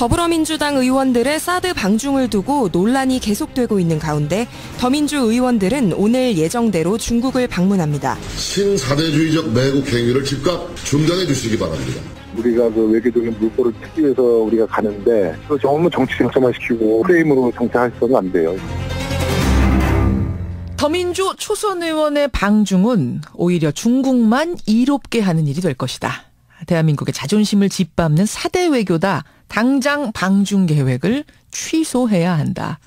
더불어민주당 의원들의 사드 방중을 두고 논란이 계속되고 있는 가운데 더민주 의원들은 오늘 예정대로 중국을 방문합니다. 신사대주의적 매국 행위를 즉각 중단해 주시기 바랍니다. 우리가 그 외교적인 물꼬를 트기 위해서 우리가 가는데 너무 정치 정착만 시키고 프레임으로 정착해서는 안 돼요. 더민주 초선 의원의 방중은 오히려 중국만 이롭게 하는 일이 될 것이다. 대한민국의 자존심을 짓밟는 사대 외교다. 당장 방중 계획을 취소해야 한다.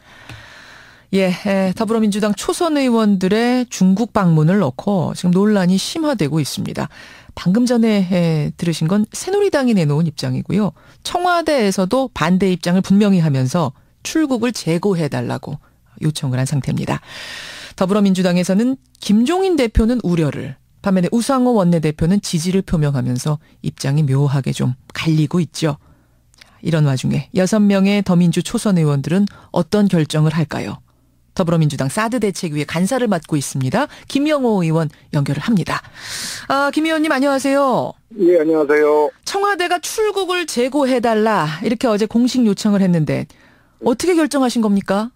더불어민주당 초선 의원들의 중국 방문을 놓고 지금 논란이 심화되고 있습니다. 방금 전에 들으신 건 새누리당이 내놓은 입장이고요. 청와대에서도 반대 입장을 분명히 하면서 출국을 재고해달라고 요청을 한 상태입니다. 더불어민주당에서는 김종인 대표는 우려를, 반면에 우상호 원내대표는 지지를 표명하면서 입장이 묘하게 좀 갈리고 있죠. 이런 와중에 6명의 더민주 초선 의원들은 어떤 결정을 할까요? 더불어민주당 사드 대책위의 간사를 맡고 있습니다. 김영호 의원 연결을 합니다. 김 의원님 안녕하세요. 예, 안녕하세요. 청와대가 출국을 재고해달라 이렇게 어제 공식 요청을 했는데 어떻게 결정하신 겁니까?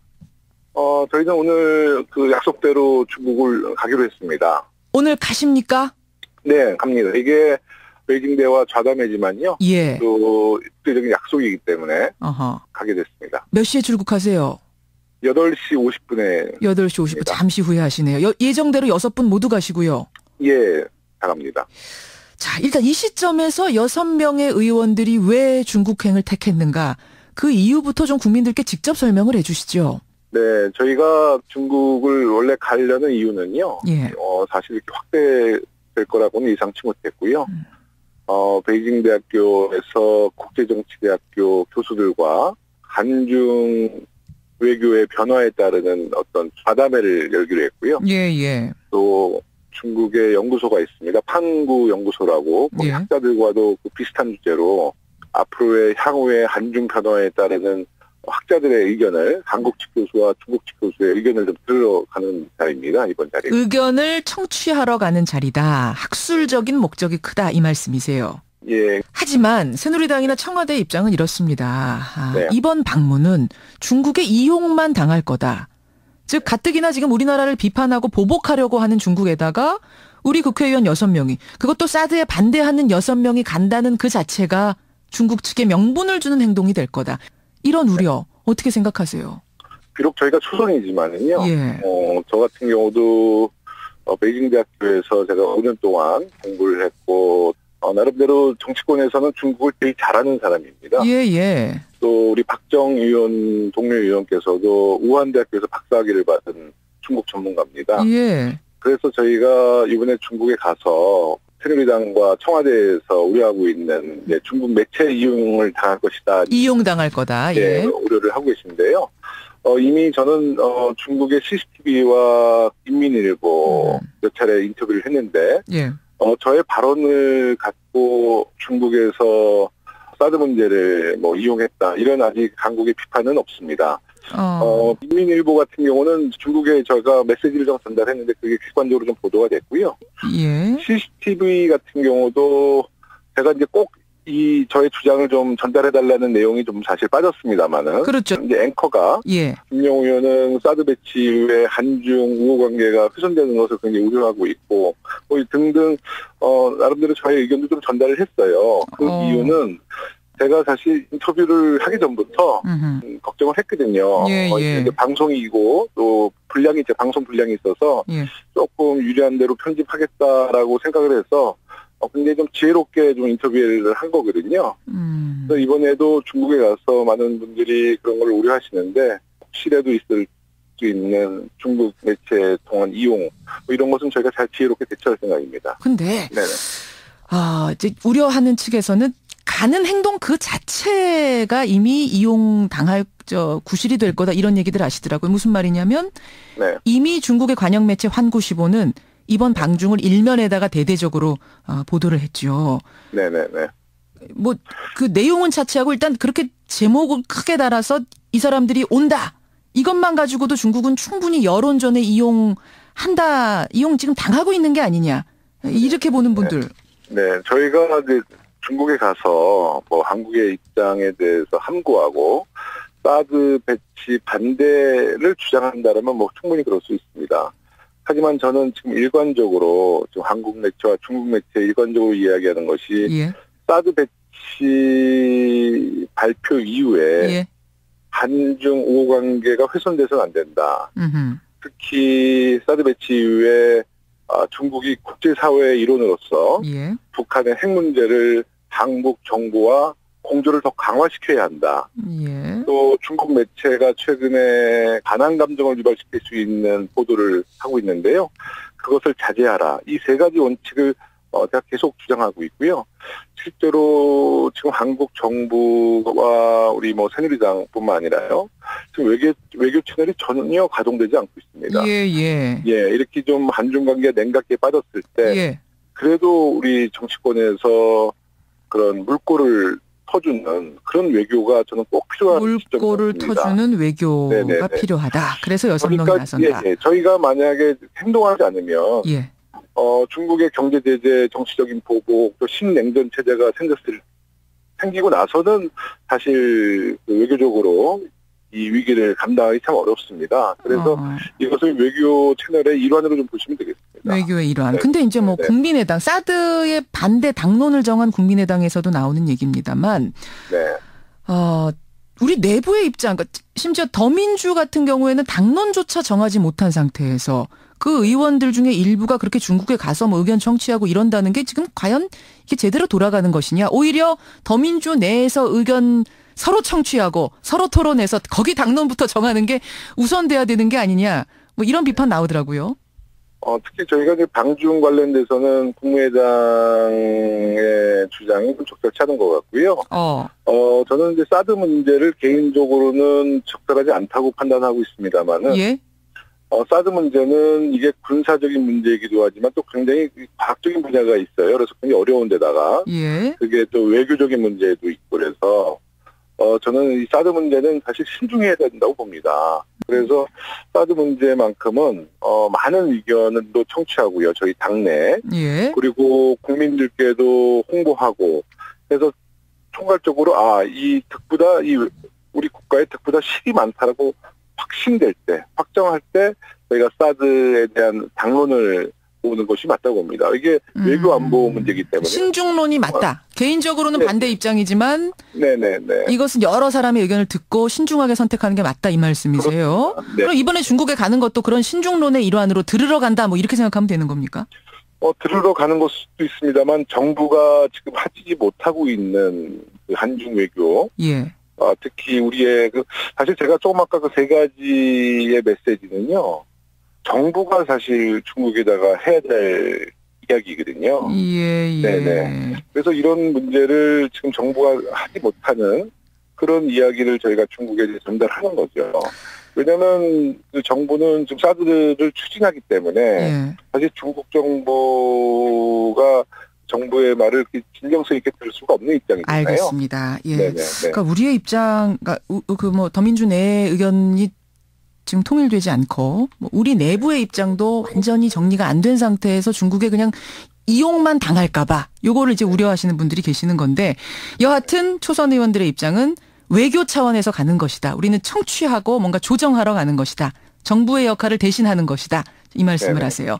저희는 오늘 그 약속대로 중국을 가기로 했습니다. 오늘 가십니까? 네, 갑니다. 이게 베이징대와 좌담회지만요. 예. 또 국제적인 약속이기 때문에 가게 됐습니다. 몇 시에 출국하세요? 8시 50분에. 8시 50분 잠시 후에 하시네요. 예정대로 6분 모두 가시고요. 예, 다 갑니다. 자, 일단 이 시점에서 6명의 의원들이 왜 중국행을 택했는가? 그 이유부터 좀 국민들께 직접 설명을 해 주시죠. 네, 저희가 중국을 원래 가려는 이유는요. 예. 사실 이렇게 확대될 거라고는 예상치 못했고요. 베이징 대학교에서 국제정치대학교 교수들과 한중 외교의 변화에 따르는 어떤 좌담회를 열기로 했고요. 예. 또 중국의 연구소가 있습니다. 판구 연구소라고 예. 학자들과도 그 비슷한 주제로 앞으로의 향후의 한중 변화에 따르는 학자들의 의견을, 한국 측 교수와 중국 측 교수의 의견을 좀 들어가는 자리입니다. 이번 자리. 의견을 청취하러 가는 자리다. 학술적인 목적이 크다 이 말씀이세요. 예. 하지만 새누리당이나 청와대 입장은 이렇습니다. 네. 이번 방문은 중국의 이용만 당할 거다. 즉 가뜩이나 지금 우리나라를 비판하고 보복하려고 하는 중국에다가 우리 국회의원 6명이, 그것도 사드에 반대하는 6명이 간다는 그 자체가 중국 측에 명분을 주는 행동이 될 거다. 이런 우려 어떻게 생각하세요? 비록 저희가 초선이지만은요. 예. 저 같은 경우도 베이징 대학교에서 제가 5년 동안 공부를 했고 나름대로 정치권에서는 중국을 제일 잘하는 사람입니다. 예. 또 우리 박정 의원, 동료 의원께서도 우한대학교에서 박사학위를 받은 중국 전문가입니다. 예. 그래서 저희가 이번에 중국에 가서 새누리당과 청와대에서 우려하고 있는 중국 매체 이용을 당할 것이다. 이용당할 거다. 예. 우려를 하고 계신데요. 이미 저는 중국의 CCTV와 인민일보 몇 차례 인터뷰를 했는데 예. 저의 발언을 갖고 중국에서 사드 문제를 이용했다. 이런 아직 강국의 비판은 없습니다. 인민일보 같은 경우는 중국에 제가 메시지를 좀 전달했는데 그게 객관적으로 좀 보도가 됐고요. 예. CCTV 같은 경우도 제가 이제 꼭 저의 주장을 좀 전달해달라는 내용이 좀 사실 빠졌습니다만은. 그렇죠. 이제 앵커가. 예. 김영우 의원은 사드 배치 이후에 한중 우호 관계가 훼손되는 것을 굉장히 우려하고 있고, 등등, 나름대로 저의 의견도 좀 전달을 했어요. 그 이유는 제가 사실 인터뷰를 하기 전부터 걱정을 했거든요. 예. 방송이고 또 방송 분량이 있어서 조금 유리한 대로 편집하겠다라고 생각을 해서 굉장히 좀 지혜롭게 좀 인터뷰를 한 거거든요. 그래서 이번에도 중국에 가서 많은 분들이 그런 걸 우려하시는데 혹시라도 있을 수 있는 중국 매체 통한 이용 이런 것은 저희가 잘 지혜롭게 대처할 생각입니다. 근데 네네. 이제 우려하는 측에서는 가는 행동 그 자체가 이미 이용당할 구실이 될 거다 이런 얘기들 하시더라고요. 무슨 말이냐면 이미 중국의 관영 매체 환구시보는 이번 방중을 일면에다가 대대적으로 보도를 했죠. 네네네. 그 내용은 차치하고 일단 그렇게 제목을 크게 달아서 이 사람들이 온다. 이것만 가지고도 중국은 충분히 여론전에 이용 지금 당하고 있는 게 아니냐. 이렇게 보는 분들. 네. 저희가 이제 중국에 가서 뭐 한국의 입장에 대해서 함구하고 사드 배치 반대를 주장한다면 뭐 충분히 그럴 수 있습니다. 하지만 저는 지금 일관적으로 지금 한국 매체와 중국 매체 일관적으로 이야기하는 것이 예. 사드 배치 발표 이후에 예. 한중 우호 관계가 훼손돼서는 안 된다. 음흠. 특히 사드 배치 이후에 중국이 국제사회의 일원으로서 예. 북한의 핵 문제를 한국 정부와 공조를 더 강화시켜야 한다. 예. 또 중국 매체가 최근에 반한 감정을 유발시킬 수 있는 보도를 하고 있는데요. 그것을 자제하라. 이 세 가지 원칙을 제가 계속 주장하고 있고요. 실제로 지금 한국 정부와 우리 뭐 새누리당뿐만 아니라요. 지금 외교 채널이 전혀 가동되지 않고 있습니다. 예. 이렇게 좀 한중 관계가 냉각기에 빠졌을 때 예. 그래도 우리 정치권에서 그런 물꼬를 터주는 그런 외교가 저는 꼭 필요한 물꼬를 시점입니다. 터주는 외교가 네네네. 필요하다. 그래서 6명이 그러니까 나선다. 저희가 만약에 행동하지 않으면 예. 중국의 경제 제재, 정치적인 보복, 또 신냉전 체제가 생기고 나서는 사실 그 외교적으로 이 위기를 감당하기 참 어렵습니다. 그래서 이것을 외교 채널의 일환으로 좀 보시면 되겠습니다. 외교의 일환. 네. 근데 이제 뭐 네. 국민의당, 사드의 반대 당론을 정한 국민의당에서도 나오는 얘기입니다만, 네. 우리 내부의 입장, 그러니까 심지어 더민주 같은 경우에는 당론조차 정하지 못한 상태에서 그 의원들 중에 일부가 그렇게 중국에 가서 뭐 의견 청취하고 이런다는 게 지금 과연 이게 제대로 돌아가는 것이냐. 오히려 더민주 내에서 의견 서로 청취하고 서로 토론해서 거기 당론부터 정하는 게 우선돼야 되는 게 아니냐. 뭐 이런 비판 나오더라고요. 특히 저희가 이제 방중 관련돼서는 국민의당의 주장이 좀 적절치 않은 것 같고요. 저는 이제 사드 문제를 개인적으로는 적절하지 않다고 판단하고 있습니다만은. 예. 사드 문제는 이게 군사적인 문제이기도 하지만 또 굉장히 과학적인 분야가 있어요. 그래서 굉장히 어려운 데다가. 예. 그게 또 외교적인 문제도 있고 그래서 저는 이 사드 문제는 사실 신중해야 된다고 봅니다. 그래서 사드 문제만큼은 많은 의견을 또 청취하고요. 저희 당내. 예. 그리고 국민들께도 홍보하고 그래서 총괄적으로 이 득보다 우리 국가의 득보다 실이 많다라고 확신될 때, 확정할 때 저희가 사드에 대한 당론을 보는 것이 맞다고 봅니다. 이게 외교 안보 문제이기 때문에. 신중론이 맞다. 개인적으로는 반대 입장이지만 네네네. 이것은 여러 사람의 의견을 듣고 신중하게 선택하는 게 맞다 이 말씀이세요. 네. 그럼 이번에 중국에 가는 것도 그런 신중론의 일환으로 들으러 간다 뭐 이렇게 생각하면 되는 겁니까? 들으러 가는 것도 있습니다만 정부가 지금 하지 못하고 있는 그 한중 외교. 예. 특히 우리의 사실 제가 조금 아까 그 세 가지의 메시지는요. 정부가 사실 중국에다가 해야 될 이야기거든요. 예. 네네. 그래서 이런 문제를 지금 정부가 하지 못하는 그런 이야기를 저희가 중국에 전달하는 거죠. 왜냐하면 그 정부는 지금 사드를 추진하기 때문에 사실 중국 정부가 정부의 말을 진정성 있게 들을 수가 없는 입장이잖아요. 알겠습니다. 예. 네네. 그러니까 우리의 입장, 그러니까 더민주 내의 의견이 지금 통일되지 않고 우리 내부의 입장도 완전히 정리가 안 된 상태에서 중국에 그냥 이용만 당할까봐 요거를 이제 우려하시는 분들이 계시는 건데 여하튼 초선 의원들의 입장은 외교 차원에서 가는 것이다. 우리는 청취하고 뭔가 조정하러 가는 것이다. 정부의 역할을 대신하는 것이다. 이 말씀을 네네. 하세요.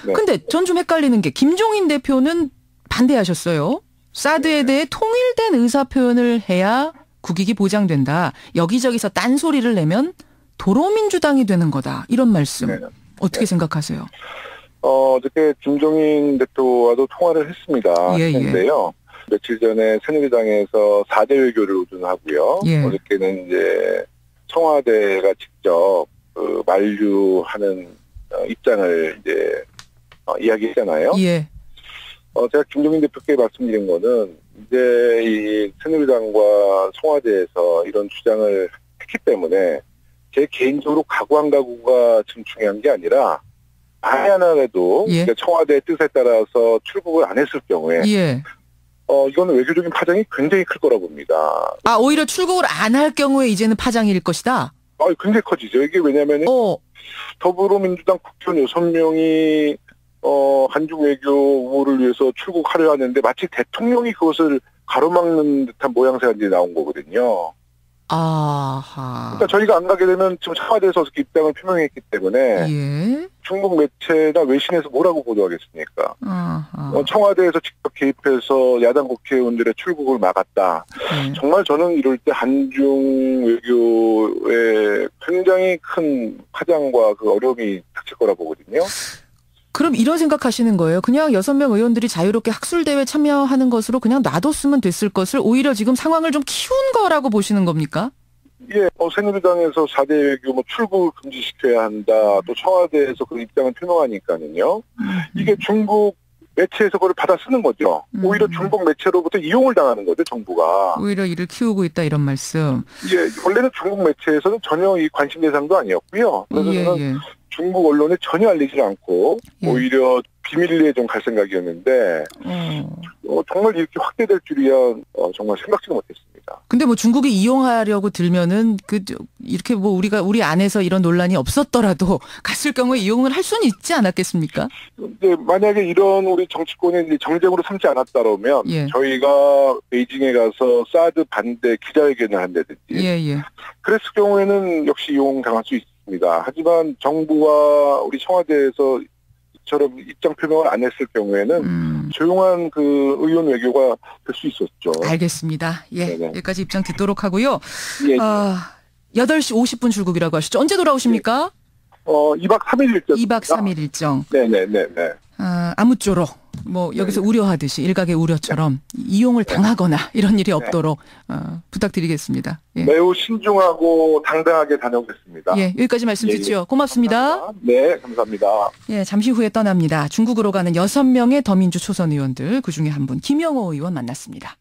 네. 근데 전 좀 헷갈리는 게 김종인 대표는 반대하셨어요. 사드에 대해 통일된 의사표현을 해야 국익이 보장된다. 여기저기서 딴소리를 내면 도로민주당이 되는 거다. 이런 말씀. 네. 어떻게 생각하세요? 어저께 김종인 대표와도 통화를 했습니다. 예. 했는데요. 며칠 전에 새누리당에서 4대 외교를 우준하고요. 예. 어저께는 이제 청와대가 직접 만류하는 입장을 이제 이야기했잖아요. 예. 제가 김종인 대표께 말씀드린 거는 이제 이 새누리당과 청와대에서 이런 주장을 했기 때문에 제 개인적으로 가구 안 가구가 지금 중요한 게 아니라 만에 하나라도 예. 청와대의 뜻에 따라서 출국을 안 했을 경우에 예. 이거는 외교적인 파장이 굉장히 클 거라고 봅니다. 오히려 출국을 안 할 경우에 이제는 파장일 것이다. 굉장히 커지죠. 이게 왜냐면은 더불어민주당 국회의원 6명이 한중 외교 우호를 위해서 출국하려 하는데 마치 대통령이 그것을 가로막는 듯한 모양새가 이제 나온 거거든요. 아하. 그러니까 저희가 안 가게 되면 지금 청와대에서 입장을 표명했기 때문에 예. 중국 매체나 외신에서 뭐라고 보도하겠습니까? 아하. 청와대에서 직접 개입해서 야당 국회의원들의 출국을 막았다. 정말 저는 이럴 때 한중 외교에 굉장히 큰 파장과 그 어려움이 닥칠 거라 보거든요. 그럼 이런 생각하시는 거예요. 그냥 6명 의원들이 자유롭게 학술대회 참여하는 것으로 그냥 놔뒀으면 됐을 것을 오히려 지금 상황을 좀 키운 거라고 보시는 겁니까? 예, 새누리당에서 4대 외교 출국을 금지시켜야 한다. 또 청와대에서 그 입장을 표명하니까는요. 이게 중국 매체에서 그걸 받아 쓰는 거죠. 오히려 중국 매체로부터 이용을 당하는 거죠, 정부가. 오히려 이를 키우고 있다 이런 말씀. 예, 원래는 중국 매체에서는 전혀 이 관심 대상도 아니었고요. 그래서 저는 중국 언론에 전혀 알리지 않고 오히려 비밀리에 좀 갈 생각이었는데 정말 이렇게 확대될 줄이야 정말 생각지도 못했습니다. 근데 뭐 중국이 이용하려고 들면은 이렇게 뭐 우리 안에서 이런 논란이 없었더라도 갔을 경우에 이용을 할 수는 있지 않았겠습니까? 근데 만약에 이런 우리 정치권이 정쟁으로 삼지 않았다면 저희가 베이징에 가서 사드 반대 기자회견을 한다든지 그랬을 경우에는 역시 이용당할 수 있습니다. 하지만 정부와 우리 청와대에서 이처럼 입장 표명을 안 했을 경우에는 조용한 그 의원 외교가 될 수 있었죠. 알겠습니다. 예, 네네. 여기까지 입장 듣도록 하고요. 예. 8시 50분 출국이라고 하셨죠. 언제 돌아오십니까? 2박 3일 일정. 2박 3일 일정. 네네네. 아무쪼록 여기서 우려하듯이 일각의 우려처럼 이용을 당하거나 이런 일이 없도록 부탁드리겠습니다. 예. 매우 신중하고 당당하게 다녀오겠습니다. 예, 여기까지 말씀 듣죠. 고맙습니다. 감사합니다. 네, 감사합니다. 예, 잠시 후에 떠납니다. 중국으로 가는 6명의 더민주 초선 의원들 그중에 한 분 김영호 의원 만났습니다.